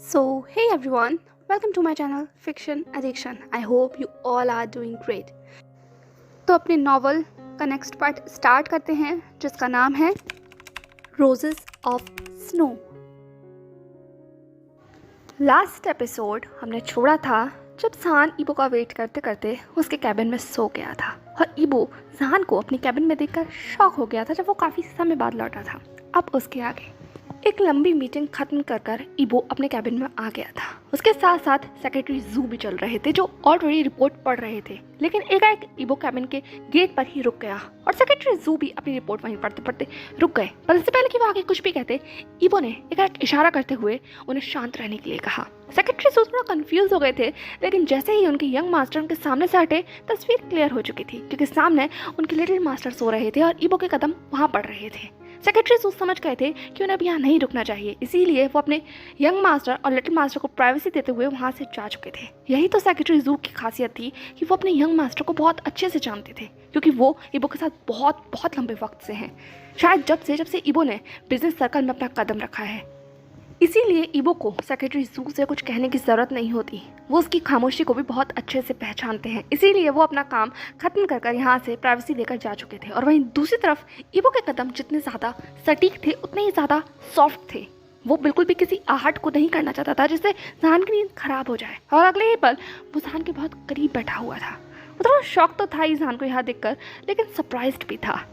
So, hey everyone, welcome to my channel Fiction Addiction. I hope you all are doing great. तो अपने novel का next part start करते हैं जिसका नाम है roses of snow. Last episode हमने छोड़ा था जब जहान ईबो का वेट करते करते उसके कैबिन में सो गया था और ईबो जहान को अपने कैबिन में देखकर शॉक हो गया था जब वो काफ़ी समय बाद लौटा था। अब उसके आगे एक लंबी मीटिंग खत्म कर ईबो अपने कैबिन में आ गया था। उसके साथ साथ सेक्रेटरी जू भी चल रहे थे जो ऑलरेडी रिपोर्ट पढ़ रहे थे, लेकिन एकाएक ईबो कैबिन के गेट पर ही रुक गया और सेक्रेटरी जू भी अपनी रिपोर्ट वहीं पढ़ते पढ़ते रुक गए। पर इससे पहले कि वो आगे कुछ भी कहते, ईबो ने एकाएक इशारा करते हुए उन्हें शांत रहने के लिए कहा। सेक्रेटरी जू थोड़ा कंफ्यूज हो गए थे, लेकिन जैसे ही उनके यंग मास्टर उनके सामने से हटे तस्वीर क्लियर हो चुकी थी, क्योंकि सामने उनके लिटिल मास्टर सो रहे थे और ईबो के कदम वहाँ पड़ रहे थे। सेक्रेटरी जू समझ गए थे कि उन्हें अब यहाँ नहीं रुकना चाहिए, इसीलिए वो अपने यंग मास्टर और लिटिल मास्टर को प्राइवेसी देते हुए वहाँ से जा चुके थे। यही तो सेक्रेटरी जू की खासियत थी कि वो अपने यंग मास्टर को बहुत अच्छे से जानते थे, क्योंकि वो ईबो के साथ बहुत बहुत लंबे वक्त से हैं, शायद जब से ईबो ने बिजनेस सर्कल में अपना कदम रखा है। इसीलिए ईबो को सेक्रेटरी जू से कुछ कहने की ज़रूरत नहीं होती, वो उसकी खामोशी को भी बहुत अच्छे से पहचानते हैं। इसीलिए वो अपना काम खत्म कर यहाँ से प्राइवेसी लेकर जा चुके थे। और वहीं दूसरी तरफ ईबो के कदम जितने ज़्यादा सटीक थे उतने ही ज़्यादा सॉफ्ट थे। वो बिल्कुल भी किसी आहट को नहीं करना चाहता था जिससे जहान की नींद खराब हो जाए। और अगले ही पल वो जहान के बहुत करीब बैठा हुआ था। वो थोड़ा शौक तो था ही जहान को यहाँ देखकर, लेकिन सरप्राइज्ड भी था।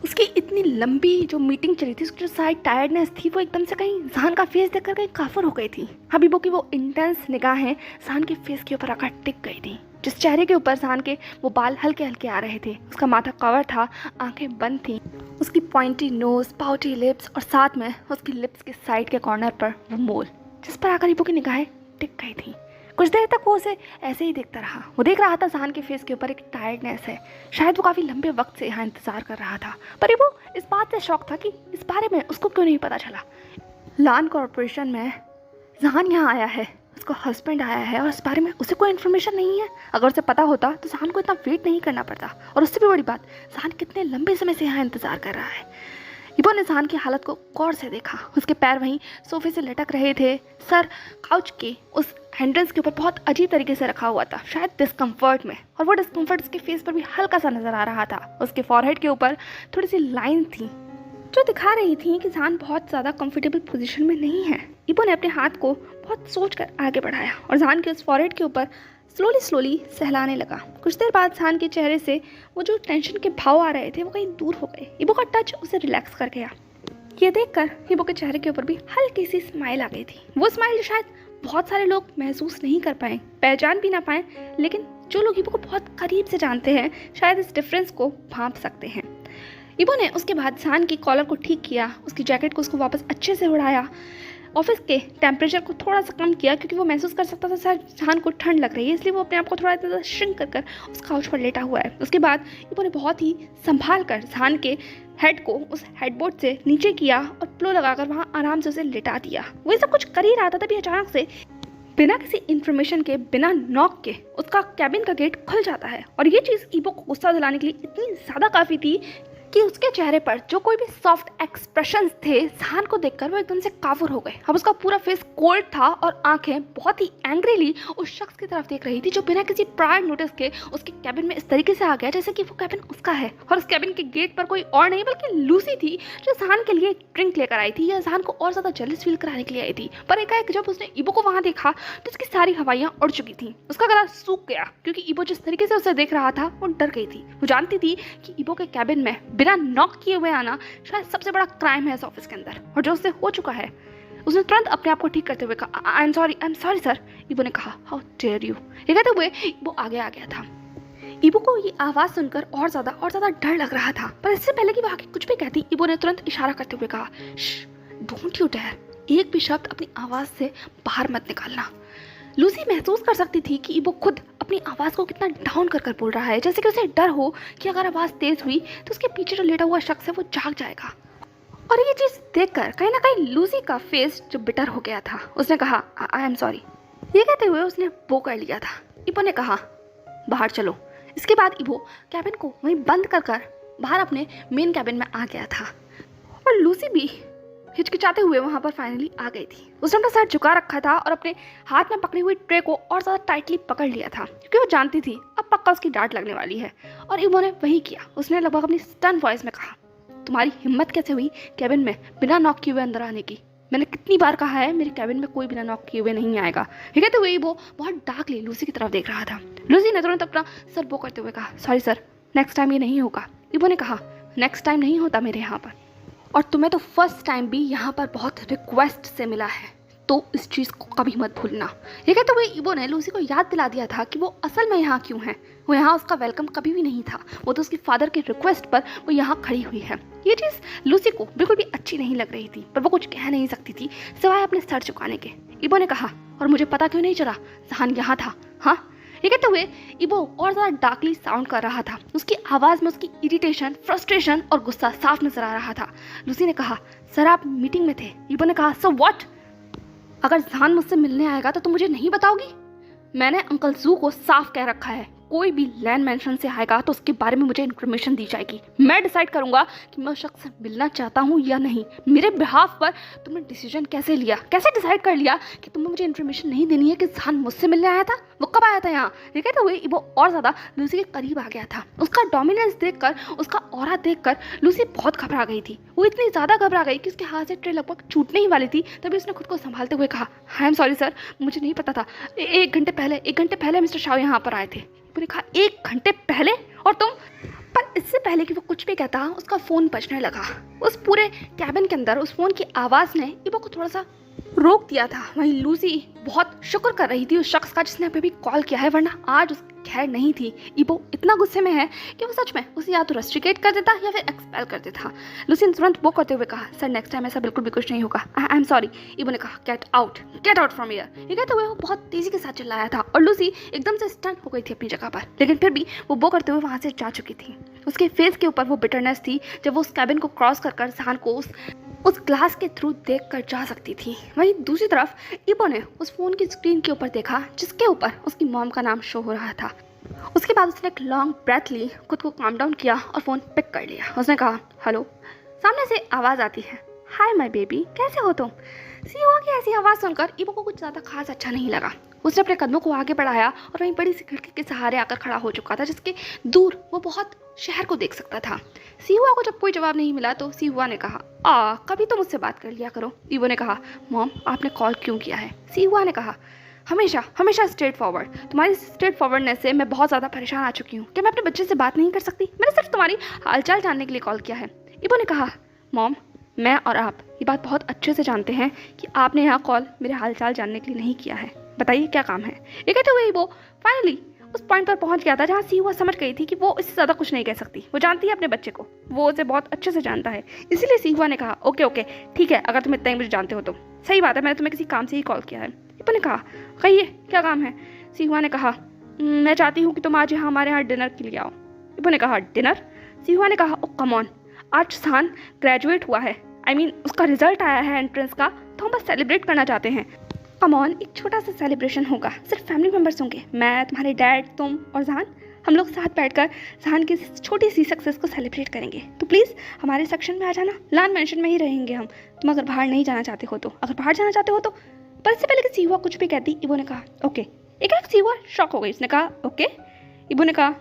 उसकी इतनी लंबी जो मीटिंग चली थी, उसकी जो साइड टायर्डनेस थी, वो एकदम से कहीं जहान का फेस देखकर कहीं काफर हो गई थी। हबीबो की वो इंटेंस निगाहें जहान के फेस के ऊपर आकर टिक गई थी, जिस चेहरे के ऊपर जहान के वो बाल हल्के हल्के आ रहे थे। उसका माथा कवर था, आंखें बंद थी, उसकी पॉइंटी नोज, पाउटी लिप्स और साथ में उसकी लिप्स के साइड के कॉर्नर पर वो मोल, जिस पर आकर हबीबो की निगाहें टिक गई थी। कुछ देर तक वो उसे ऐसे ही देखता रहा। वो देख रहा था जहान के फेस के ऊपर एक टायर्डनेस है, शायद वो काफ़ी लंबे वक्त से यहाँ इंतज़ार कर रहा था। पर वो इस बात से शौक था कि इस बारे में उसको क्यों नहीं पता चला। लान कॉरपोरेशन में जहान यहाँ आया है, उसका हस्बैंड आया है और इस बारे में उसे कोई इन्फॉर्मेशन नहीं है। अगर उसे पता होता तो जहान को इतना वेट नहीं करना पड़ता। और उससे भी बड़ी बात, जहान कितने लंबे समय से यहाँ इंतज़ार कर रहा है। ईबो ने जहान की हालत को गौर से देखा। उसके पैर वहीं सोफे से लटक रहे थे, सर काउच के उस हैंडल्स के ऊपर बहुत अजीब तरीके से रखा हुआ था, शायद डिस्कम्फर्ट में। और वो डिस्कम्फर्ट उसके फेस पर भी हल्का सा नजर आ रहा था। उसके फॉरहेड के ऊपर थोड़ी सी लाइन थी जो दिखा रही थी कि जहान बहुत ज़्यादा कंफर्टेबल पोजीशन में नहीं है। ईबो ने अपने हाथ को बहुत सोचकर आगे बढ़ाया और जहान के उस फॉरहेड के ऊपर स्लोली सहलाने लगा। कुछ देर बाद जहान के चेहरे से वो जो टेंशन के भाव आ रहे थे वो कहीं दूर हो गए। ईबो का टच उसे रिलैक्स कर गया। ये देखकर ईबो के चेहरे के ऊपर भी हल्की सी स्माइल आ गई थी। वो स्माइल जो शायद बहुत सारे लोग महसूस नहीं कर पाए, पहचान भी ना पाए, लेकिन जो लोग ईबो को बहुत करीब से जानते हैं शायद इस डिफरेंस को भांप सकते हैं। ईबो ने उसके बाद जहान की कॉलर को ठीक किया, उसकी जैकेट को उसको वापस अच्छे से उड़ाया, ऑफिस के टेम्परेचर को थोड़ा सा कम किया, क्योंकि वो महसूस कर सकता था शायद जहान को ठंड लग रही है, इसलिए वो अपने आप को थोड़ा ज़्यादा श्रिंक कर उस काउच पर लेटा हुआ है। उसके बाद ईबो ने बहुत ही संभाल कर जहान के हेड को उस हेडबोर्ड से नीचे किया और प्लो लगाकर वहाँ आराम से उसे लिटा दिया। वो सब कुछ कर ही रहा था, तभी अचानक से बिना किसी इन्फॉर्मेशन के, बिना नॉक के उसका कैबिन का गेट खुल जाता है। और ये चीज़ ईबो को गुस्सा दिलाने के लिए इतनी ज़्यादा काफ़ी थी कि उसके चेहरे पर जो कोई भी सॉफ्ट एक्सप्रेशंस थे, जहान को देखकर वो एकदम से काफुर हो गए। अब उसका पूरा फेस कोल्ड था और आंखें बहुत ही एंग्रीली उस शख्स की तरफ देख रही थी जो बिना किसी प्रायर नोटिस के उसके कैबिन में इस तरीके से आ गया जैसे कि वो कैबिन उसका है। और उस कैबिन के गेट पर कोई और नहीं बल्कि लूसी थी, जो जहान के लिए एक ड्रिंक लेकर आई थी या जहान को और ज्यादा जेलस फील कराने के लिए आई थी। पर एकाएक जब उसने ईबो को वहां देखा तो उसकी सारी हवाइयां उड़ चुकी थी। उसका गला सूख गया, क्योंकि ईबो जिस तरीके से उसे देख रहा था वो डर गई थी। वो जानती थी कि ईबो के कैबिन में बिना नॉक किए हुए आना शायद सबसे बड़ा क्राइम है इस ऑफिस के अंदर, और जो उससे हो चुका है। उसने तुरंत अपने आप को ठीक करते हुए कहा, आई एम सॉरी सर। ईबो ने कहा, हाउ डेयर यू। ये कहते हुए ईबो आगे आ गया था। ईबो को ये आवाज सुनकर और ज्यादा डर लग रहा था, पर इससे पहले कि वो आगे कुछ भी कहती, ईबो ने तुरंत इशारा करते हुए कहा, डोंट यू डेयर, एक भी शब्द अपनी आवाज से बाहर मत निकालना। लूसी महसूस कर सकती थी कि ईबो खुद अपनी आवाज़ को कितना डाउन कर बोल रहा है, जैसे कि उसे डर हो कि अगर आवाज़ तेज हुई तो उसके पीछे जो लेटा हुआ शख्स है वो जाग जाएगा। और ये चीज़ देखकर कहीं ना कहीं लूसी का फेस जो बिटर हो गया था। उसने कहा, आई एम सॉरी। ये कहते हुए उसने वो कर लिया था। ईबो ने कहा, बाहर चलो। इसके बाद ईबो कैबिन को वहीं बंद कर बाहर अपने मेन कैबिन में आ गया था। और लूसी भी हिचकिचाते हुए वहाँ पर फाइनली आ गई थी। उसने अपना सर झुका रखा था और अपने हाथ में पकड़ी हुई ट्रे को और ज़्यादा टाइटली पकड़ लिया था, क्योंकि वो जानती थी अब पक्का उसकी डांट लगने वाली है। और ईबो ने वही किया। उसने लगभग अपनी स्टन वॉइस में कहा, तुम्हारी हिम्मत कैसे हुई कैबिन में बिना नॉक किए हुए अंदर आने की? मैंने कितनी बार कहा है मेरे कैबिन में कोई बिना नॉक किए हुए नहीं आएगा। ठीक है, तो वही वो बहुत डार्कली लूसी की तरफ देख रहा था। लूसी ने तुरंत अपना सर बो करते हुए कहा, सॉरी सर, नेक्स्ट टाइम ये नहीं होगा। ईबो ने कहा, नेक्स्ट टाइम नहीं होता मेरे यहाँ पर, और तुम्हें तो फर्स्ट टाइम भी यहाँ पर बहुत रिक्वेस्ट से मिला है, तो इस चीज़ को कभी मत भूलना। ठीक है, तो वही ईबो ने लूसी को याद दिला दिया था कि वो असल में यहाँ क्यों है। वो यहाँ उसका वेलकम कभी भी नहीं था, वो तो उसके फादर के रिक्वेस्ट पर वो यहाँ खड़ी हुई है। ये चीज़ लूसी को बिल्कुल भी अच्छी नहीं लग रही थी, पर वो कुछ कह नहीं सकती थी सिवाय अपने सर झुकाने के। ईबो ने कहा, और मुझे पता क्यों नहीं चला जहान यहाँ था? हाँ, ठीक है, तो वे ईबो और ज़्यादा डार्कली साउंड कर रहा था। उसकी आवाज़ में उसकी इरिटेशन, फ्रस्ट्रेशन और गुस्सा साफ नजर आ रहा था। लूसी ने कहा, सर आप मीटिंग में थे। ईबो ने कहा, सो व्हाट? अगर जहान मुझसे मिलने आएगा तो तुम मुझे नहीं बताओगी? मैंने अंकल जू को साफ कह रखा है, कोई भी लैंड मेंशन से आएगा तो उसके बारे में मुझे इन्फॉर्मेशन दी जाएगी। मैं डिसाइड करूंगा कि मैं उस शख्स से मिलना चाहता हूँ या नहीं। मेरे बिहाफ पर तुमने डिसीजन कैसे लिया, कैसे डिसाइड कर लिया कि तुम्हें मुझे इन्फॉर्मेशन नहीं देनी है कि जहान मुझसे मिलने आया था? वो कब आया था यहाँ? ठीक है, तो वही वो और ज़्यादा लूसी के करीब आ गया था। उसका डोमिनेंस देखकर, उसका ऑरा देखकर लूसी बहुत घबरा गई थी। वो इतनी ज़्यादा घबरा गई कि उसके हाथ से ट्रे लगभग छूटने ही वाली थी। तभी उसने खुद को संभालते हुए कहा, आई एम सॉरी सर, मुझे नहीं पता था। एक घंटे पहले मिस्टर शाह यहाँ पर आए थे। मैंने कहा, 1 घंटे पहले? और तुम? पर इससे पहले कि वो कुछ भी कहता, उसका फ़ोन बजने लगा। उस पूरे कैबिन के अंदर उस फ़ोन की आवाज़ ने ईबो को थोड़ा सा रोक दिया था। वहीं लूसी बहुत शुक्र कर रही थी उस शख्स का जिसने अभी कॉल किया है, वरना आज उस खैर नहीं थी। ईबो इतना गुस्से में है कि वो सच में उसे या तो रस्ट्रिकेट कर देता या फिर एक्सपेल कर देता। लूसी ने तुरंत वो करते हुए कहा, सर नेक्स्ट टाइम ऐसा बिल्कुल भी कुछ नहीं होगा, आई एम सॉरी। ईबो ने कहा, गेट आउट फ्रॉम हियर। ठीक है, तो वो बहुत तेजी के साथ चिल्लाया था और लूसी एकदम से स्टन हो गई थी अपनी जगह पर, लेकिन फिर भी वो करते हुए वहाँ से जा चुकी थी। उसके फेस के ऊपर वो बिटरनेस थी जब वो उस कैबिन को क्रॉस कर जहान को उस ग्लास के थ्रू देख कर जा सकती थी। वहीं दूसरी तरफ ईबो ने उस फोन की स्क्रीन के ऊपर देखा जिसके ऊपर उसकी मॉम का नाम शो हो रहा था। उसके बाद उसने एक लॉन्ग ब्रेथ ली, खुद को काम डाउन किया और फ़ोन पिक कर लिया। उसने कहा, हेलो। सामने से आवाज़ आती है, हाय माय बेबी, कैसे हो तुम? सीओ की ऐसी आवाज़ सुनकर ईबो को कुछ ज़्यादा खास अच्छा नहीं लगा। उसने अपने कदमों को आगे बढ़ाया और वहीं बड़ी सी खिड़की के सहारे आकर खड़ा हो चुका था जिसके दूर वो बहुत शहर को देख सकता था। सीहुआ को जब कोई जवाब नहीं मिला तो सीहुआ ने कहा, कभी तो मुझसे बात कर लिया करो। ईबो ने कहा, मॉम आपने कॉल क्यों किया है? सीहुआ ने कहा, हमेशा स्ट्रेट फॉरवर्ड। तुम्हारी स्ट्रेट फॉरवर्डनेस से मैं बहुत ज़्यादा परेशान आ चुकी हूँ। क्या मैं अपने बच्चे से बात नहीं कर सकती? मैंने सिर्फ तुम्हारी हालचाल जानने के लिए कॉल किया है। ईबो ने कहा, मॉम मैं और आप ये बात बहुत अच्छे से जानते हैं कि आपने यहाँ कॉल मेरे हालचाल जानने के लिए नहीं किया है। बताइए क्या काम है? ये कहते हुए ईबो फाइनली उस पॉइंट पर पहुंच गया था जहाँ सीहुआ समझ गई थी कि वो इससे ज़्यादा कुछ नहीं कह सकती। वो जानती है अपने बच्चे को, वो उसे बहुत अच्छे से जानता है। इसीलिए सीहुआ ने कहा, ओके ठीक है, अगर तुम इतना ही मुझे जानते हो तो सही बात है, मैंने तुम्हें किसी काम से ही कॉल किया है। ईबो ने कहा, कहिए क्या काम है? सीहुआ ने कहा, मैं चाहती हूँ कि तुम आज यहाँ हमारे यहाँ डिनर के लिए आओ। ईबो ने कहा, डिनर? सीहुआ ने कहा, ओ कम ऑन, आज शान ग्रेजुएट हुआ है, उसका रिजल्ट आया है एंट्रेंस का, तो हम बस सेलिब्रेट करना चाहते हैं। कम ऑन, एक छोटा सा सेलिब्रेशन होगा, सिर्फ फैमिली मेम्बर्स होंगे, मैं, तुम्हारे डैड, तुम और जहान। हम लोग साथ बैठकर जहान की छोटी सी सक्सेस को सेलिब्रेट करेंगे। तो प्लीज़ हमारे सेक्शन में आ जाना, लैंड मेंशन में ही रहेंगे हम। तुम अगर बाहर नहीं जाना चाहते हो तो, पर इससे पहले कि सीहुआ कुछ भी कहती, ईबो ने कहा, ओके। एक सीहुआ शॉक हो गई, उसने कहा, ओके। ईबो ने कहा,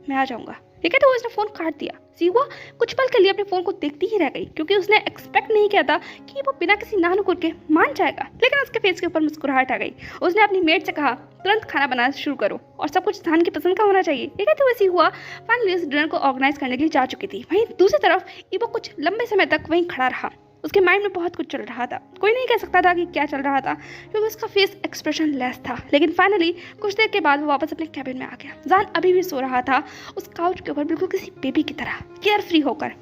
मैं आ जाऊँगा। ठीक है, तो उसने फ़ोन काट दिया। सीहुआ कुछ पल के लिए अपने फ़ोन को देखती ही रह गई, क्योंकि उसने एक्सपेक्ट नहीं किया था कि वो बिना किसी नानुकुर के मान जाएगा। लेकिन उसके फेस के ऊपर मुस्कुराहट आ गई। उसने अपनी मेड से कहा, तुरंत खाना बनाना शुरू करो और सब कुछ जहान की पसंद का होना चाहिए। ठीक है, तो सीहुआ फाइनली इस डिनर को ऑर्गेनाइज करने के लिए जा चुकी थी। वहीं दूसरी तरफ ईबो कुछ लंबे समय तक वहीं खड़ा रहा। उसके माइंड में बहुत कुछ चल रहा था, कोई नहीं कह सकता था कि क्या चल रहा था, क्योंकि उसका फेस एक्सप्रेशन लेस था। लेकिन फाइनली कुछ देर के बाद वो वापस अपने कैबिन में आ गया। जहान अभी भी सो रहा था उस काउच के ऊपर, बिल्कुल किसी बेबी की तरह केयर फ्री होकर।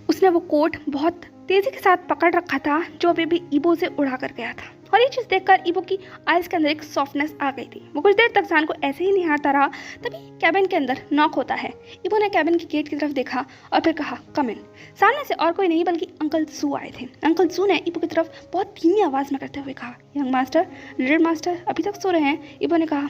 उसने वो कोट बहुत तेजी के साथ पकड़ रखा था जो अभी भी ईबो से उड़ा कर गया था। और ये चीज़ देखकर ईबो की आइज़ के अंदर एक सॉफ्टनेस आ गई थी। वो कुछ देर तक जहान को ऐसे ही निहारता रहा, तभी कैबिन के अंदर नॉक होता है। ईबो ने कैबिन के गेट की तरफ देखा और फिर कहा, कम इन। सामने से और कोई नहीं बल्कि अंकल जू आए थे। अंकल जू ने ईबो की तरफ बहुत धीमी आवाज़ में करते हुए कहा, यंग मास्टर, लिटिल मास्टर अभी तक सो रहे हैं? ईबो ने कहा,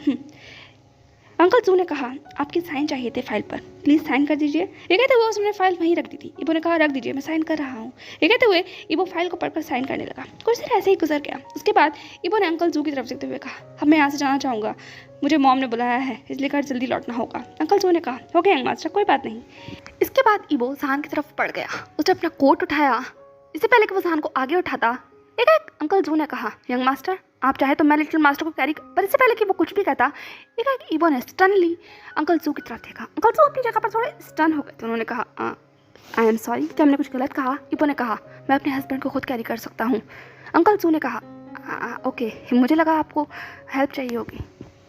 अंकल जू ने कहा, आपके साइन चाहिए थे फाइल पर, प्लीज़ साइन कर दीजिए। ये कहते हुए उसने फाइल वहीं रख दी थी। इबो ने कहा, रख दीजिए, मैं साइन कर रहा हूँ। ये कहते हुए इबो फाइल को पढ़कर साइन करने लगा। कुछ देर ऐसे ही गुजर गया। उसके बाद इबो ने अंकल जू की तरफ देखते हुए कहा, अब मैं यहाँ से जाना चाहूँगा, मुझे मॉम ने बुलाया है, इसलिए घर जल्दी लौटना होगा। अंकल जू ने कहा, ओके यंग मास्टर, कोई बात नहीं। इसके बाद इबो जहान की तरफ बढ़ गया। उसने अपना कोट उठाया। इससे पहले कि वो जहान को आगे उठाता, एक अंकल जू ने कहा, यंग मास्टर, आप चाहे तो मैं लिटिल मास्टर को कैरी पर इससे पहले कि वो कुछ भी कहता, एक इबो ने स्टनली अंकल जू की तरफ देखा। अंकल जू अपनी जगह पर थोड़े स्टन हो गए थे। उन्होंने कहा, आई एम सॉरी, क्या हमने कुछ गलत कहा? इबो ने कहा, मैं अपने हस्बैंड को खुद कैरी कर सकता हूँ। अंकल जू ने कहा, ओके, मुझे लगा आपको हेल्प चाहिए होगी,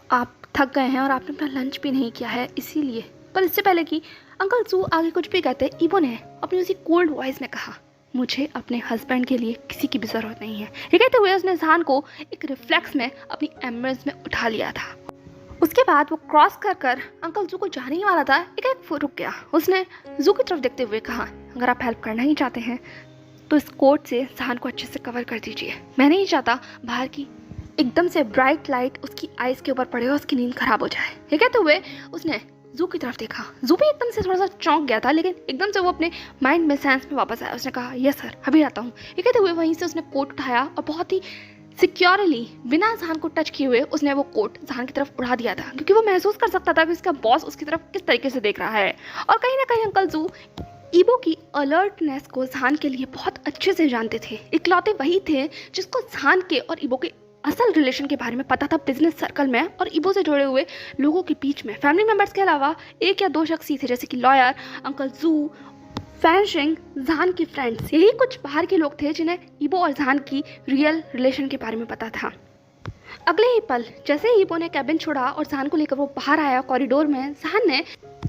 आप थक गए हैं और आपने अपना लंच भी नहीं किया है इसीलिए। पर इससे पहले कि अंकल जू आगे कुछ भी कहते, इबो ने अपनी उसी कोल्ड वॉइस में कहा, मुझे अपने हस्बैंड के लिए किसी की भी ज़रूरत नहीं है। ये कहते हुए उसने जहान को एक रिफ्लेक्स में अपनी एम्बुलेंस में उठा लिया था। उसके बाद वो क्रॉस कर कर अंकल जू को जाने ही वाला था। एक रुक गया। उसने जू की तरफ देखते हुए कहा, अगर आप हेल्प करना ही चाहते हैं तो इस कोट से जहान को अच्छे से कवर कर दीजिए। मैं नहीं चाहता बाहर की एकदम से ब्राइट लाइट उसकी आइज़ के ऊपर पड़े और उसकी नींद खराब हो जाए। ये कहते हुए उसने जू की तरफ देखा। जू भी एकदम से थोड़ा सा चौंक गया था, लेकिन एकदम से वो अपने माइंड में सेंस में वापस आया। उसने कहा, यस सर, अभी आता हूँ। ये कहते हुए वहीं से उसने कोट उठाया और बहुत ही सिक्योरली बिना जहान को टच किए हुए उसने वो कोट जहान की तरफ उड़ा दिया था, क्योंकि वो महसूस कर सकता था कि उसका बॉस उसकी तरफ किस तरीके से देख रहा है। और कहीं ना कहीं अंकल जू इबो की अलर्टनेस को जहान के लिए बहुत अच्छे से जानते थे। इकलौते वही थे जिसको जहान के और इबो के असल रिलेशन के बारे में पता था बिजनेस सर्कल में और इबो से जुड़े हुए लोगों के बीच में। फैमिली मेंबर्स के अलावा एक या दो शख्स ही थे, जैसे कि लॉयर, अंकल जू, फैंशिंग, जहान की फ्रेंड्स। यही कुछ बाहर के लोग थे जिन्हें इबो और जहान की रियल रिलेशन के बारे में पता था। अगले ही पल जैसे ही इबो ने कैबिन छोड़ा और जहान को लेकर वो बाहर आया कॉरिडोर में, जहान ने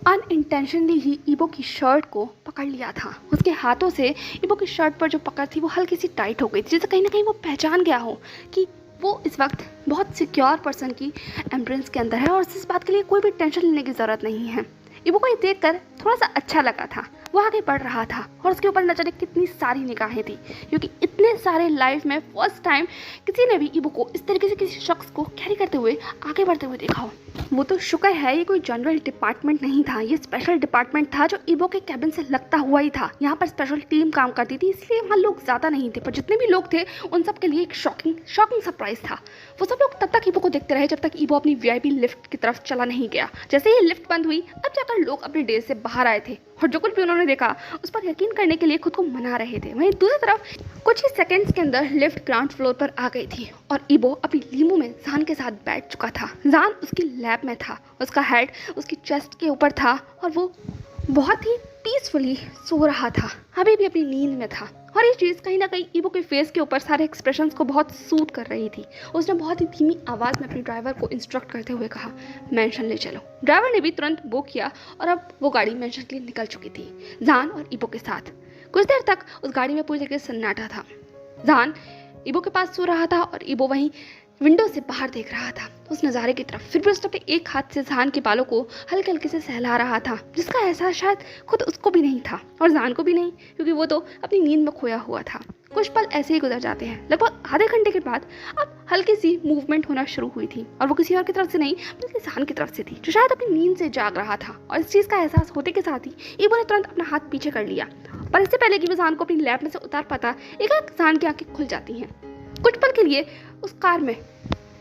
अनइंटेंशनली ही इबो की शर्ट को पकड़ लिया था। उसके हाथों से इबो की शर्ट पर जो पकड़ थी वो हल्की सी टाइट हो गई थी, जैसे कहीं ना कहीं वो पहचान गया हो कि वो इस वक्त बहुत सिक्योर पर्सन की एम्ब्रेंस के अंदर है और इस बात के लिए कोई भी टेंशन लेने की ज़रूरत नहीं है। इबो को ये देखकर थोड़ा सा अच्छा लगा था। वो आगे बढ़ रहा था और उसके ऊपर न जाने कितनी सारी निगाहें थी, क्योंकि इतने सारे लाइफ में फर्स्ट टाइम किसी ने भी इबो को इस तरीके से किसी शख्स को कैरी करते हुए आगे बढ़ते हुए देखा हो। वो तो शुक्र है ये कोई जनरल डिपार्टमेंट नहीं था, ये स्पेशल डिपार्टमेंट था जो इबो के कैबिन से लगता हुआ ही था। यहाँ पर स्पेशल टीम काम करती थी, इसलिए वहाँ लोग ज़्यादा नहीं थे, पर जितने भी लोग थे उन सब के लिए एक शॉकिंग सरप्राइज था। वो सब लोग तब तक इबो को देखते रहे जब तक इबो अपनी वीआईपी लिफ्ट की तरफ चला नहीं गया। जैसे ही लिफ्ट बंद हुई तब जाकर लोग अपने डेज से बाहर आए थे और जो कुछ भी उन्होंने देखा उस पर यकीन करने के लिए खुद को मना रहे थे। वहीं दूसरी तरफ कुछ ही सेकंड्स के अंदर लिफ्ट ग्राउंड फ्लोर पर आ गई थी और इबो अपनी लीमू में जहान के साथ बैठ चुका था। जहान उसकी लैब में था, उसका हेड उसकी चेस्ट के ऊपर था और वो बहुत ही पीसफुली सो रहा था, अभी भी अपनी नींद में था। और ये चीज़ कहीं ना कहीं इबो के फेस के ऊपर सारे एक्सप्रेशंस को बहुत सूट कर रही थी। उसने बहुत ही धीमी आवाज़ में अपने ड्राइवर को इंस्ट्रक्ट करते हुए कहा, मेंशन ले चलो। ड्राइवर ने भी तुरंत वो किया और अब वो गाड़ी मेंशन के लिए निकल चुकी थी, जहान और इबो के साथ। कुछ देर तक उस गाड़ी में पूरी तरीके से सन्नाटा था। जहान इबो के पास सो रहा था और इबो वहीं विंडो से बाहर देख रहा था उस नज़ारे की तरफ। फिर भी उसने अपने एक हाथ से जहान के बालों को हल्के हल्के से सहला रहा था, जिसका एहसास शायद खुद उसको भी नहीं था और जहान को भी नहीं, क्योंकि वो तो अपनी नींद में खोया हुआ था। कुछ पल ऐसे ही गुजर जाते हैं। लगभग आधे घंटे के बाद अब हल्की सी मूवमेंट होना शुरू हुई थी और वो किसी और की तरफ से नहीं बल्कि जहान की तरफ से थी, जो शायद अपनी नींद से जाग रहा था। और इस चीज़ का एहसास होते के साथ ही इबो ने तुरंत अपना हाथ पीछे कर लिया, पर इससे पहले कि वो जहान को अपनी लैब में से उतार पाता, एक जहान की आंखें खुल जाती हैं। कुछ पल के लिए उस कार में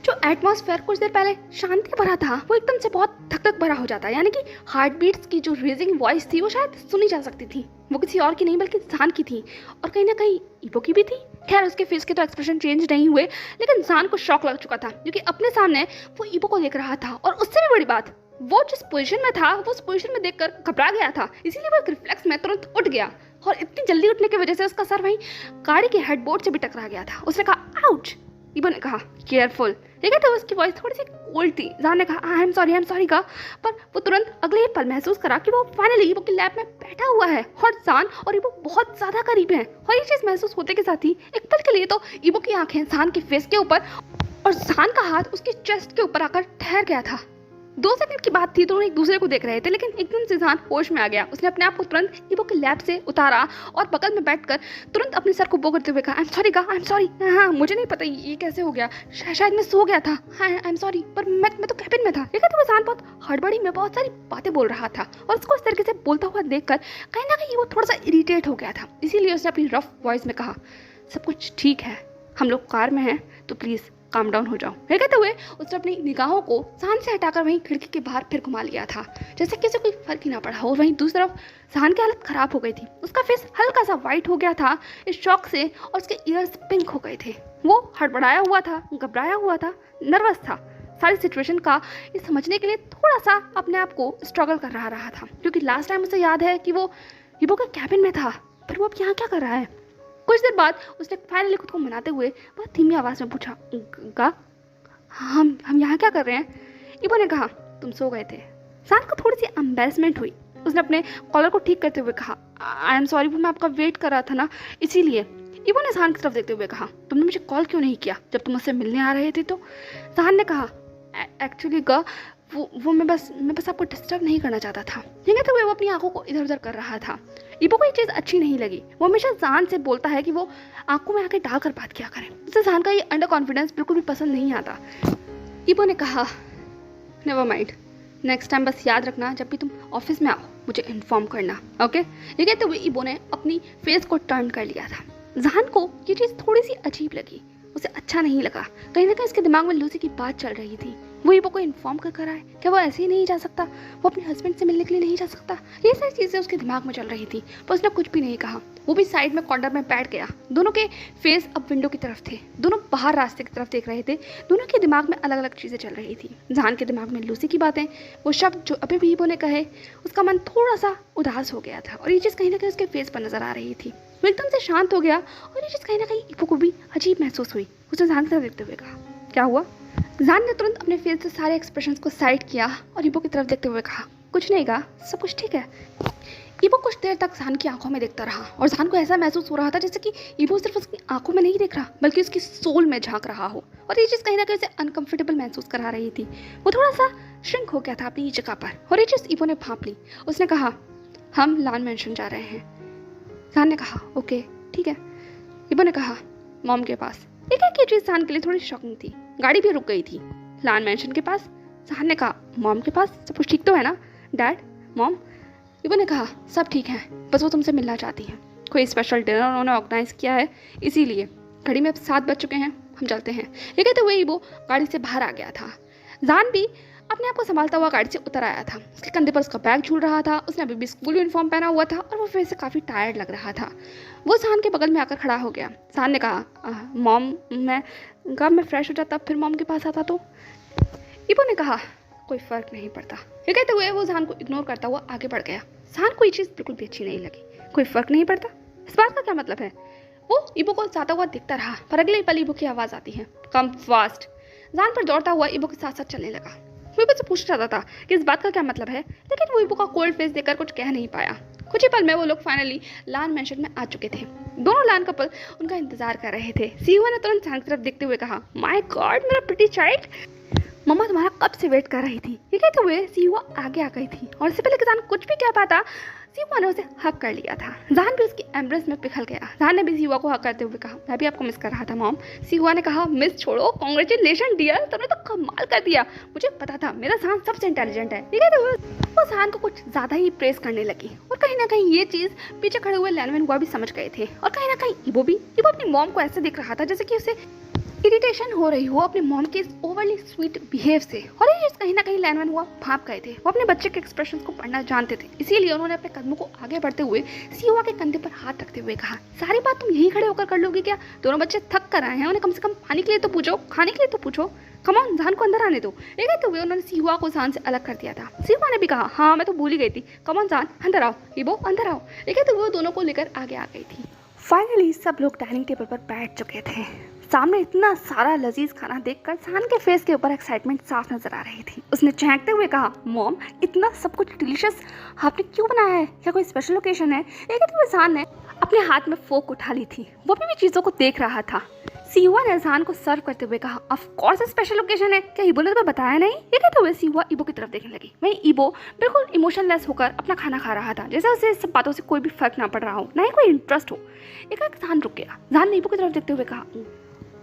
जो एटमॉस्फेयर कुछ देर पहले शांति भरा था वो एकदम से बहुत धक धक भरा हो जाता है, यानी कि हार्ट बीट्स की जो रेजिंग वॉइस थी वो शायद सुनी जा सकती थी। वो किसी और की नहीं बल्कि जहान की थी और कहीं ना कहीं इबो की भी थी। खैर उसके फेस के तो एक्सप्रेशन चेंज नहीं हुए, लेकिन जहान को शॉक लग चुका था क्योंकि अपने सामने वो इबो को देख रहा था और उससे भी बड़ी बात, वो जिस पोजीशन में था वो उस पोजीशन में देखकर घबरा गया था, इसीलिए वो एक रिफ्लेक्स में तुरंत उठ गया और इतनी जल्दी उठने की वजह से उसका सर वहीं गाड़ी के हेडबोर्ड से भी टकरा गया था। उसने कहा आउच। इबो ने कहा केयरफुल। लेकिन तो उसकी वॉइस थोड़ी सी कोल्ड थी। जहान ने कहा आई एम सॉरी कहा, पर वो तुरंत अगले ही पल महसूस करा कि वो फाइनली इबो की लैब में बैठा हुआ है और जहान और इबो बहुत ज़्यादा करीब हैं। और ये चीज़ महसूस होते के साथ ही एक पल के लिए तो इबो की आंखें जहान के फेस के ऊपर और जहान का हाथ उसके चेस्ट के ऊपर आकर ठहर गया था। 2 सेकंड की बात थी, दोनों एक दूसरे को देख रहे थे, लेकिन एकदम से जान होश में आ गया। उसने अपने आप को तुरंत ईबो के लैब से उतारा और बगल में बैठकर तुरंत अपने सर को बो करते हुए कहा, आई एम सॉरी। हाँ, मुझे नहीं पता ये कैसे हो गया, शायद मैं सो गया था। हाँ, आई एम सॉरी, पर मैं तो कैबिन में था। लेकिन तो वो जान बहुत हड़बड़ी में बहुत सारी बातें बोल रहा था और उसको इस तरीके से बोलता हुआ देखकर कहीं ना कहीं वो थोड़ा सा इरिटेट हो गया था। इसीलिए उसने अपनी रफ वॉइस में कहा, सब कुछ ठीक है, हम लोग कार में हैं, तो प्लीज़ काम डाउन हो जाओ। ये कहते हुए उसने अपनी निगाहों को सहन से हटाकर वहीं खिड़की के बाहर फिर घुमा लिया था, जैसे किसी कोई फर्क ही ना पड़ा हो। वहीं दूसरी तरफ सहन की हालत खराब हो गई थी, उसका फेस हल्का सा वाइट हो गया था इस शॉक से और उसके ईयर्स पिंक हो गए थे। वो हड़बड़ाया हुआ था, घबराया हुआ था, नर्वस था। सारी सिचुएशन का ये समझने के लिए थोड़ा सा अपने आप को स्ट्रगल कर रहा था, क्योंकि लास्ट टाइम उसे याद है कि वो ईबो के कैबिन में था, पर वो अब यहाँ क्या कर रहा है। कुछ देर बाद उसने फाइनली खुद को मनाते हुए बहुत धीमी आवाज़ में पूछा, गा हम यहाँ क्या कर रहे हैं। ईबो ने कहा, तुम सो गए थे। जान को थोड़ी सी एम्बेरसमेंट हुई। उसने अपने कॉलर को ठीक करते हुए कहा, आई एम सॉरी, मैं आपका वेट कर रहा था ना, इसीलिए। ईबो ने जान की तरफ देखते हुए कहा, तुमने मुझे कॉल क्यों नहीं किया जब तुम मुझसे मिलने आ रहे थे। तो जान ने कहा, एक्चुअली गा वो मैं बस आपको डिस्टर्ब नहीं करना चाहता था। ये तो वो अपनी आंखों को इधर उधर कर रहा था। ईबो को ये चीज़ अच्छी नहीं लगी। वो हमेशा जान से बोलता है कि वो आंखों में आके डालकर बात किया करें। उसे जान का ये अंडर कॉन्फिडेंस बिल्कुल भी पसंद नहीं आता। ईबो ने कहा, नेवर माइंड, नेक्स्ट टाइम बस याद रखना, जब भी तुम ऑफिस में आओ मुझे इन्फॉर्म करना, ओके। ये कहते हुए ईबो ने अपनी फेस को टर्न कर लिया था। जान को ये चीज़ थोड़ी सी अजीब लगी, उसे अच्छा नहीं लगा। कहीं ना कहीं उसके दिमाग में लूसी की बात चल रही थी। वो ईबो को इन्फॉर्म कर आए, क्या वो ऐसे ही नहीं जा सकता, वो अपने हस्बैंड से मिलने के लिए नहीं जा सकता। ये सारी चीज़ें उसके दिमाग में चल रही थी, पर उसने कुछ भी नहीं कहा। वो भी साइड में कॉर्नर में बैठ गया। दोनों के फेस अब विंडो की तरफ थे, दोनों बाहर रास्ते की तरफ देख रहे थे। दोनों के दिमाग में अलग अलग चीज़ें चल रही थी। जान के दिमाग में लूसी की बातें, वो शब्द जो अभी भी ईबो ने कहे, उसका मन थोड़ा सा उदास हो गया था और ये चीज़ कहीं ना कहीं उसके फेस पर नजर आ रही थी। वो एकदम से शांत हो गया और ये चीज़ कहीं ना कहीं ईबो को भी अजीब महसूस हुई। उसने जान की तरफ देखते हुए कहा, क्या हुआ। जान ने तुरंत अपने फेस से सारे एक्सप्रेशंस को साइड किया और ईबो की तरफ देखते हुए कहा, कुछ नहीं कहा, सब कुछ ठीक है। ईबो कुछ देर तक जान की आंखों में देखता रहा और जान को ऐसा महसूस हो रहा था जैसे कि ईबो सिर्फ उसकी आंखों में नहीं देख रहा, बल्कि उसकी सोल में झांक रहा हो। और ये चीज़ कहीं ना कहीं उसे अनकंफर्टेबल महसूस करा रही थी। वो थोड़ा सा श्रिंक हो गया था अपनी जगह पर और ये चीज़ ईबो ने भांप ली। उसने कहा, हम लान मेंशन जा रहे हैं। जान ने कहा, ओके ठीक है। ईबो ने कहा, मॉम के पास। एक चीज़ जान के लिए थोड़ी शॉकिंग थी। गाड़ी भी रुक गई थी लान मेंशन के पास। जान ने कहा, मॉम के पास सब कुछ ठीक तो है ना, डैड, मॉम। ईबो ने कहा, सब ठीक है, बस वो तुमसे मिलना चाहती हैं। कोई स्पेशल डिनर उन्होंने ऑर्गेनाइज किया है, इसीलिए। घड़ी में अब 7 बज चुके हैं, हम चलते हैं। ये कहते हुए ईबो गाड़ी से बाहर आ गया था। जान भी अपने आप को संभालता हुआ गाड़ी से उतर आया था। उसके कंधे पर उसका बैग झूल रहा था। उसने अभी भी स्कूल यूनिफॉर्म पहना हुआ था और वो फिर से काफ़ी टायर्ड लग रहा था। वो जान के बगल में आकर खड़ा हो गया। जान ने कहा, मॉम, मैं फ्रेश हो जाता फिर मॉम के पास आता तो। ईबो ने कहा, कोई फ़र्क नहीं पड़ता। ये कहते हुए वो जान को इग्नोर करता हुआ आगे बढ़ गया। जान को ये चीज़ बिल्कुल भी अच्छी नहीं लगी। कोई फ़र्क नहीं पड़ता, इस बात का क्या मतलब है। वो ईबो को जाता हुआ दिखता रहा, पर अगले पल ईबो की आवाज़ आती है, कम फास्ट। जान पर दौड़ता हुआ ईबो के साथ साथ चलने लगा। वो ईबो से पूछ रहा था कि इस बात का क्या मतलब है, लेकिन वो ईबो का कोल्ड फेस देखकर कुछ कह नहीं पाया। कुछ ही पल में वो लोग फाइनली लान मेंशन में आ चुके थे। दोनों लान कपल उनका इंतजार कर रहे थे। सीहुआ ने तुरंत जान की तरफ देखते हुए कहा, माय गॉड, मेरा प्रिटी चाइल्ड, मम्मा तुम्हारा कब से वेट कर रही थी। ये कहते हुए सीहुआ आगे आ गई थी और इससे पहले कि जान कुछ भी कह पाता, सीहुआ ने उसे हक कर लिया था। जान भी उसकी एम्ब्रेस में पिघल गया। जान ने भी सीहुआ को हक करते हुए कहा, मैं भी आपको मिस कर रहा था मॉम। सीहुआ ने कहा, मिस छोड़ो, कांग्रेचुलेशन डियर, तुमने तो कमाल कर दिया। मुझे पता था मेरा जान सबसे इंटेलिजेंट है। ये कहते हुए वो जान को कुछ ज़्यादा ही प्रेस करने लगी और कहीं ना कहीं ये चीज़ पीछे खड़े हुए लैनवेन हुआ भी समझ गए थे। और कहीं ना कहीं ईबो अपनी मॉम को ऐसे दिख रहा था जैसे कि उसे इरिटेशन हो रही हो अपने मॉम के इस ओवरली स्वीट बिहेव से। और ये चीज़ कहीं ना कहीं लैनवेन हुआ भाप गए थे। वो अपने बच्चे के एक्सप्रेशंस को पढ़ना जानते थे, इसीलिए उन्होंने अपने कदमों को आगे बढ़ते हुए सीहुआ के कंधे पर हाथ रखते हुए कहा, सारी बात तुम यहीं खड़े होकर कर लोगे क्या। दोनों बच्चे थक कर आए हैं, उन्हें कम से कम पानी के लिए तो पूछो, खाने के लिए तो पूछो। कमॉन, जान को अंदर आने दो। ये कहते हुए उन्होंने सीहुआ को जान से अलग कर दिया था। सीहुआ ने भी कहा, हाँ मैं तो भूल ही गई थी, कमॉन जान अंदर आओ, ईबो अंदर आओ। ये कहते हुए वो दोनों को लेकर आगे आ गई थी। फाइनली सब लोग डाइनिंग टेबल पर बैठ चुके थे। सामने इतना सारा लजीज खाना देखकर जान के फेस के ऊपर एक्साइटमेंट साफ नजर आ रही थी। उसने चहकते हुए कहा, मॉम इतना सब कुछ डिलीशियस आपने क्यों बनाया है, क्या कोई स्पेशल ओकेजन है। एक जान ने अपने हाथ में फोक उठा ली थी। वो भी चीज़ों को देख रहा था। सीहुआ ने जान को सर्व करते हुए कहा, ऑफ कोर्स स्पेशल ओकेजन है, क्या ईबो ने तुम्हें बताया नहीं? ये कहते हुए सीहुआ ईबो की तरफ देखने लगी। वहीं ईबो बिल्कुल इमोशनलेस होकर अपना खाना खा रहा था, जैसे उसे इस बातों से कोई भी फर्क ना पड़ रहा हो, ना ही कोई इंटरेस्ट हो। एक जान रुक गया। जान ने ईबो की तरफ देखते हुए कहा,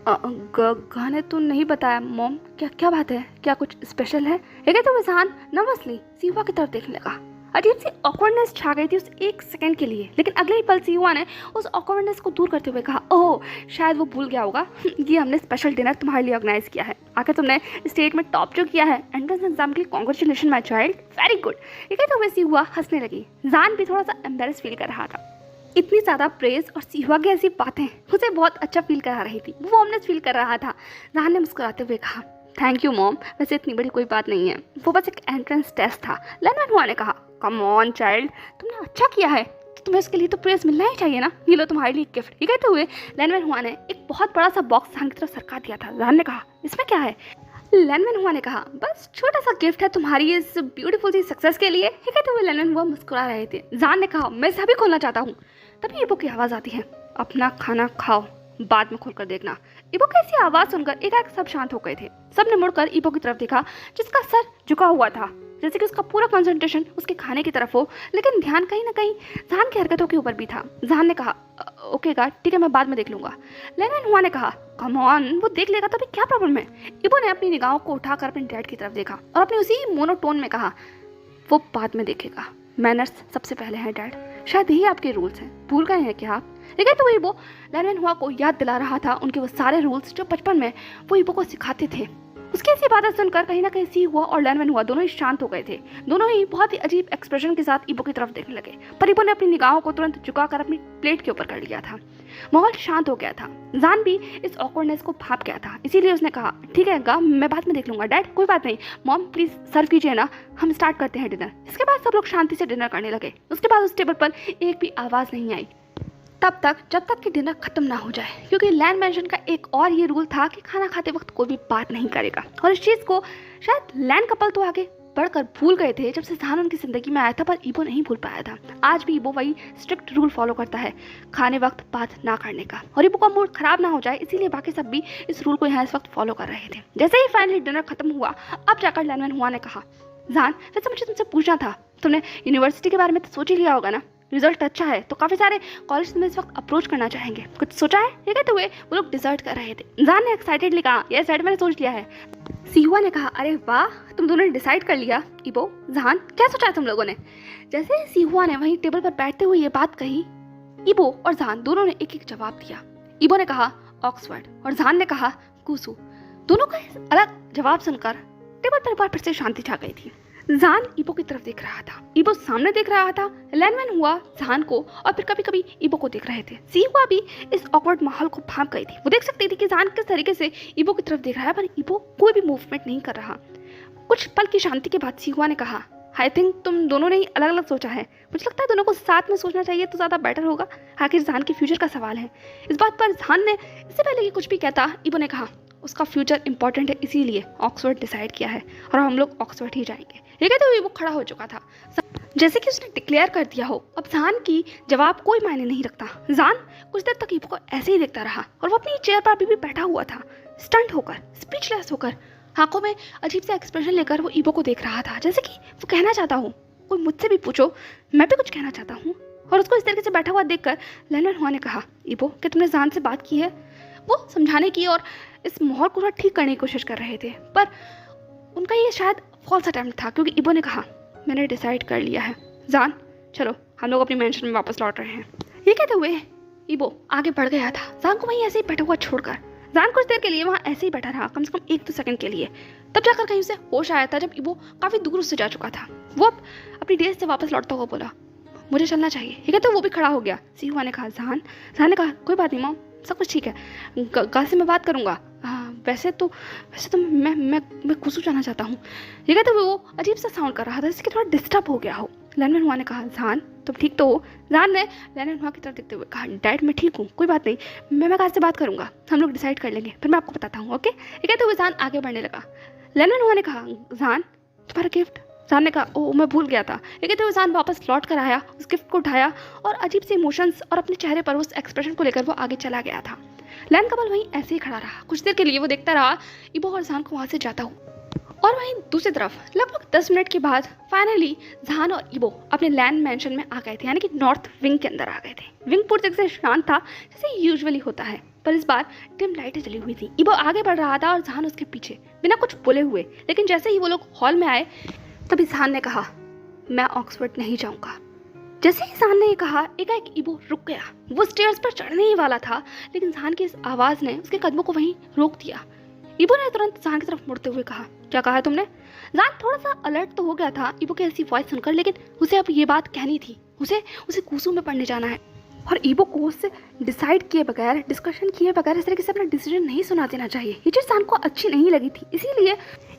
गाने तो नहीं बताया मॉम, क्या बात है, क्या कुछ स्पेशल है? ये कहते हुए जान नर्वसली सीहुआ की तरफ देखने लगा। अजीब सी ऑकवर्डनेस छा गई थी उस एक सेकंड के लिए, लेकिन अगले ही पल सीहुआ ने उस ऑकवर्डनेस को दूर करते हुए कहा, ओह शायद वो भूल गया होगा, ये हमने स्पेशल डिनर तुम्हारे लिए ऑर्गेनाइज किया है। आखिर तुमने स्टेट में टॉप जो किया है एंट्रेंस एग्जाम के लिए, congratulation my child, very good. ये कहते हुए सीहुआ हंसने लगी। जान भी थोड़ा सा एम्बेरस फील कर रहा था। इतनी ज़्यादा प्रेज और सीहुआ की ऐसी बातें उसे बहुत अच्छा फील करा रही थी, वो वार्मनेस फील कर रहा था। जान ने मुस्कुराते हुए कहा, थैंक यू मॉम, वैसे इतनी बड़ी कोई बात नहीं है, वो बस एक एंट्रेंस टेस्ट था। लैनमैन हुआ ने कहा, कम ऑन चाइल्ड, तुमने अच्छा किया है तो तुम्हें उसके लिए तो प्रेज मिलना ही चाहिए ना, ये लो तुम्हारे लिए गिफ्ट। ये कहते हुए लैनमैन हुआ ने एक बहुत बड़ा सा बॉक्स जान की तरफ सरका दिया था। जान ने कहा, इसमें क्या है? लैनमैन हुआ ने कहा, बस छोटा सा गिफ्ट है तुम्हारी इस ब्यूटीफुल सी सक्सेस के लिए। ये कहते हुए लैनमैन हुआ मुस्कुरा रहे थे। जान ने कहा, मैं इसे अभी खोलना चाहता हूँ। तभी ईबो की आवाज़ आती है, अपना खाना खाओ, बाद में खोलकर देखना। ईबो की ऐसी आवाज़ सुनकर एकाएक सब शांत हो गए थे। सबने मुड़कर ईबो की तरफ देखा, जिसका सर झुका हुआ था, जैसे कि उसका पूरा कंसंट्रेशन उसके खाने की तरफ हो, लेकिन ध्यान कहीं ना कहीं जान की हरकतों के ऊपर भी था। जान ने कहा, ओके गा, ठीक है, मैं बाद में देख लूंगा। लैनमैन हुआ ने कहा, कम ऑन, वो देख लेगा तो अभी क्या प्रॉब्लम है? ईबो ने अपनी निगाहों को उठाकर अपने डैड की तरफ देखा और अपने उसी मोनोटोन में कहा, वो बाद में देखेगा, मैनर्स सबसे पहले है डैड, शायद यही आपके रूल्स हैं, भूल गए हैं क्या आप? लेकिन तो ईबो लैनमैन हुआ को याद दिला रहा था उनके वो सारे रूल्स जो बचपन में वो ईबो को सिखाते थे। उसकी ऐसी बातें सुनकर कहीं ना कहीं सीहुआ और लैनमैन हुआ दोनों ही शांत हो गए थे। दोनों ही बहुत ही अजीब एक्सप्रेशन के साथ ईबो की तरफ देखने लगे, पर ईबो ने अपनी निगाहों को तुरंत झुकाकर अपनी प्लेट के ऊपर कर लिया था। माहौल शांत हो गया था। जान भी इस ऑकवर्डनेस को भाप गया था, इसीलिए उसने कहा, ठीक है गा, मैं बाद में देख लूंगा डैड, कोई बात नहीं। मॉम प्लीज सर्व कीजिए ना, हम स्टार्ट करते हैं डिनर। इसके बाद सब लोग शांति से डिनर करने लगे। उसके बाद उस टेबल पर एक भी आवाज़ नहीं आई तब तक जब तक कि डिनर खत्म ना हो जाए, क्योंकि लैंड मैंशन का एक और ये रूल था कि खाना खाते वक्त कोई भी बात नहीं करेगा। और इस चीज़ को शायद लैंड कपल तो आगे बढ़कर भूल गए थे जब से जान उनकी ज़िंदगी में आया था, पर ईबो नहीं भूल पाया था। आज भी ईबो वही स्ट्रिक्ट रूल फॉलो करता है, खाने वक्त बात ना करने का। और ईबो का मूड खराब ना हो जाए, इसीलिए बाकी सब भी इस रूल को यहाँ इस वक्त फॉलो कर रहे थे। जैसे ही फाइनली डिनर खत्म हुआ, अब जाकर लैंडमैन हुआ ने कहा, जान वैसे मुझे तुमसे पूछना था, तुमने यूनिवर्सिटी के बारे में तो सोच ही लिया होगा ना, रिजल्ट अच्छा है तो काफ़ी सारे कॉलेज में इस वक्त अप्रोच करना चाहेंगे, कुछ सोचा है? ये कहते हुए वो लोग डिजर्ट कर रहे थे। जान ने एक्साइटेडली कहा, यस डैड, मैंने सोच लिया है। सीहुआ ने कहा, अरे वाह, तुम दोनों ने डिसाइड कर लिया। ईबो, जान, क्या सोचा है तुम लोगों ने? जैसे ही सीहुआ ने वहीं टेबल पर बैठते हुए ये बात कही, ईबो और जान दोनों ने एक एक जवाब दिया। ईबो ने कहा ऑक्सफोर्ड और जान ने कहा कुसू। दोनों का अलग जवाब सुनकर टेबल पर एक बार फिर से शांति छा गई थी। जान ईबो की तरफ देख रहा था, ईबो सामने देख रहा था, लैंडमैन हुआ जान को और फिर कभी कभी ईबो को देख रहे थे। सीहुआ भी इस ऑकवर्ड माहौल को भांप गई थी। वो देख सकती थी कि जान किस तरीके से ईबो की तरफ देख रहा है, पर ईबो कोई भी मूवमेंट नहीं कर रहा। कुछ पल की शांति के बाद सीहुआ ने कहा, आई थिंक तुम दोनों ने ही अलग अलग सोचा है, मुझे लगता है दोनों को साथ में सोचना चाहिए तो ज़्यादा बेटर होगा, आखिर जान के फ्यूचर का सवाल है। इस बात पर जान ने इससे पहले कि कुछ भी कहता, ईबो ने कहा, उसका फ्यूचर इंपॉर्टेंट है, इसीलिए ऑक्सफोर्ड डिसाइड किया है और हम लोग ऑक्सफोर्ड ही जाएंगे। ये कहते हुए वो खड़ा हो चुका था, जैसे कि उसने डिक्लेयर कर दिया हो। अब जान की जवाब कोई मायने नहीं रखता। जान कुछ देर तक ईबो को ऐसे ही देखता रहा और वो अपनी चेयर पर अभी भी बैठा हुआ था, स्टंट होकर, स्पीचलेस होकर, आंखों में अजीब सा एक्सप्रेशन लेकर वो ईबो को देख रहा था, जैसे कि वो कहना चाहता हूँ, कोई मुझसे भी पूछो, मैं भी कुछ कहना चाहता हूँ। और उसको इस तरीके से बैठा हुआ देखकर लैंडमैन हुआ ने कहा, ईबो, क्या तुमने जान से बात की है? वो समझाने की और इस माहौल को थोड़ा ठीक करने की कोशिश कर रहे थे, पर उनका ये शायद फॉल्स अटेम्प्ट था, क्योंकि ईबो ने कहा, मैंने डिसाइड कर लिया है जान, चलो हम लोग अपनी मेंशन में वापस लौट रहे हैं। ये कहते हुए ईबो आगे बढ़ गया था, जान को वहीं ऐसे ही बैठा हुआ छोड़कर। जान कुछ देर के लिए वहाँ ऐसे ही बैठा रहा, कम से कम 1-2 सेकंड के लिए। तब जाकर कहीं उसे होश आया था, जब ईबो काफ़ी दूर उससे जा चुका था। वो अब अपनी डेज से वापस लौटता हुआ बोला, मुझे चलना चाहिए। ये कहते वो भी खड़ा हो गया। सीहुआ ने कहा, जान ने कहा, कोई बात नहीं मॉम, सब कुछ ठीक है, गा से मैं बात करूँगा। हाँ वैसे तो मैं कुसू जाना चाहता हूँ। ये कहते हुए वो अजीब सा साउंड कर रहा था, जिसके थोड़ा डिस्टर्ब हो गया हो। लैंडमैन हुआ ने कहा, जान तुम ठीक तो हो? जान ने लैंडमैन हुआ की तरफ देखते हुए कहा, डैड मैं ठीक हूँ, कोई बात नहीं, मैं कार से बात करूँगा, हम लोग डिसाइड कर लेंगे, फिर मैं आपको बताता हूँ, ओके? ये कहते हुए जान आगे बढ़ने लगा। लैंडमैन हुआ ने कहा, जान तुम्हारा गिफ्ट। जान ने कहा, ओह मैं भूल गया था। ये कहते हुए जान वापस लौट कर आया, उस गिफ्ट को उठाया और अजीब से इमोशंस और अपने चेहरे पर उस एक्सप्रेशन को लेकर वो आगे चला गया था। लैन कपल वहीं ऐसे ही खड़ा रहा। कुछ देर के लिए वो देखता रहा ईबो और जहान को वहाँ से जाता हुआ। और वहीं दूसरी तरफ लगभग 10 मिनट के बाद फाइनली जहान और ईबो अपने लैंड मैंशन में आ गए थे, यानी कि नॉर्थ विंग के अंदर आ गए थे। विंग पूरी तरह से शांत था जैसे यूजुअली होता है, पर इस बार डिम लाइटें जली हुई थी। ईबो आगे बढ़ रहा था और जहान उसके पीछे बिना कुछ बोले हुए। लेकिन जैसे ही वो लोग हॉल में आए तभी जहान ने कहा, मैं ऑक्सफोर्ड नहीं जाऊँगा। जैसे ही जहान ने ये कहा एकाएक ईबो रुक गया। वो स्टेयर्स पर चढ़ने ही वाला था, लेकिन जहान की इस आवाज़ ने उसके कदमों को वहीं रोक दिया। ईबो ने तुरंत जहान की तरफ मुड़ते हुए कहा, क्या कहा है तुमने? जहान थोड़ा सा अलर्ट तो हो गया था ईबो की ऐसी वॉइस सुनकर, लेकिन उसे अब ये बात कहनी थी। उसे कूसू में पढ़ने जाना है और ईबो को उससे डिसाइड किए बगैर, डिस्कशन किए बगैर इस तरीके से अपना डिसीजन नहीं सुना देना चाहिए। ये चीज़ जहान को अच्छी नहीं लगी थी,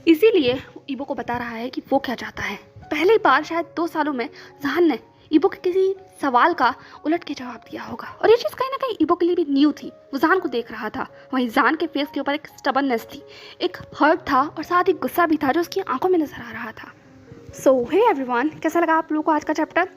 इसीलिए ईबो को बता रहा है कि वो क्या चाहता है। पहली बार शायद 2 सालों में जहान ने ईबो के किसी सवाल का उलट के जवाब दिया होगा, और ये चीज़ कहीं ना कहीं ईबो के लिए भी न्यू थी। वो जहान को देख रहा था, वहीं जहान के फेस के ऊपर एक स्टबननेस थी, एक हर्ट था और साथ ही गुस्सा भी था जो उसकी आंखों में नजर आ रहा था। सो हे एवरीवन, कैसा लगा आप लोगों को आज का चैप्टर?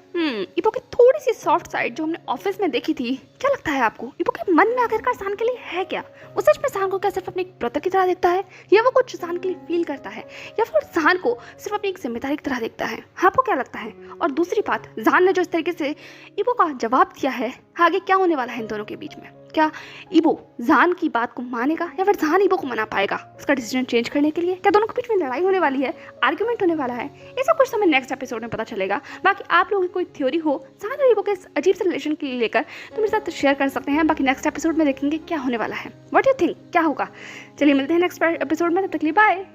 ईबो की थोड़ी सी सॉफ्ट साइड जो हमने ऑफिस में देखी थी, क्या लगता है आपको? ईबो के मन में आखिरकार जहान के लिए है क्या? वो सच में जहान को क्या सिर्फ अपने एक ब्रदर की तरह देखता है, या वो कुछ जहान के लिए फील करता है, या फिर जहान को सिर्फ अपनी एक जिम्मेदारी की तरह देखता है? आपको क्या लगता है? और दूसरी बात, जहान ने जो इस तरीके से ईबो का जवाब दिया है, आगे क्या होने वाला है इन दोनों के बीच में? क्या ईबो जहान की बात को मानेगा या फिर जहान ईबो को मना पाएगा उसका डिसीजन चेंज करने के लिए? क्या दोनों के बीच में लड़ाई होने वाली है, आर्ग्यूमेंट होने वाला है? ये सब कुछ हमें नेक्स्ट एपिसोड में पता चलेगा। बाकी आप लोगों की कोई थ्योरी हो जहान और ईबो के इस अजीब से रिलेशन के लिए लेकर तो मेरे साथ शेयर कर सकते हैं। बाकी नेक्स्ट एपिसोड में देखेंगे क्या होने वाला है। व्हाट यू थिंक, क्या होगा? चलिए मिलते हैं नेक्स्ट एपिसोड में, तब तक के लिए बाय।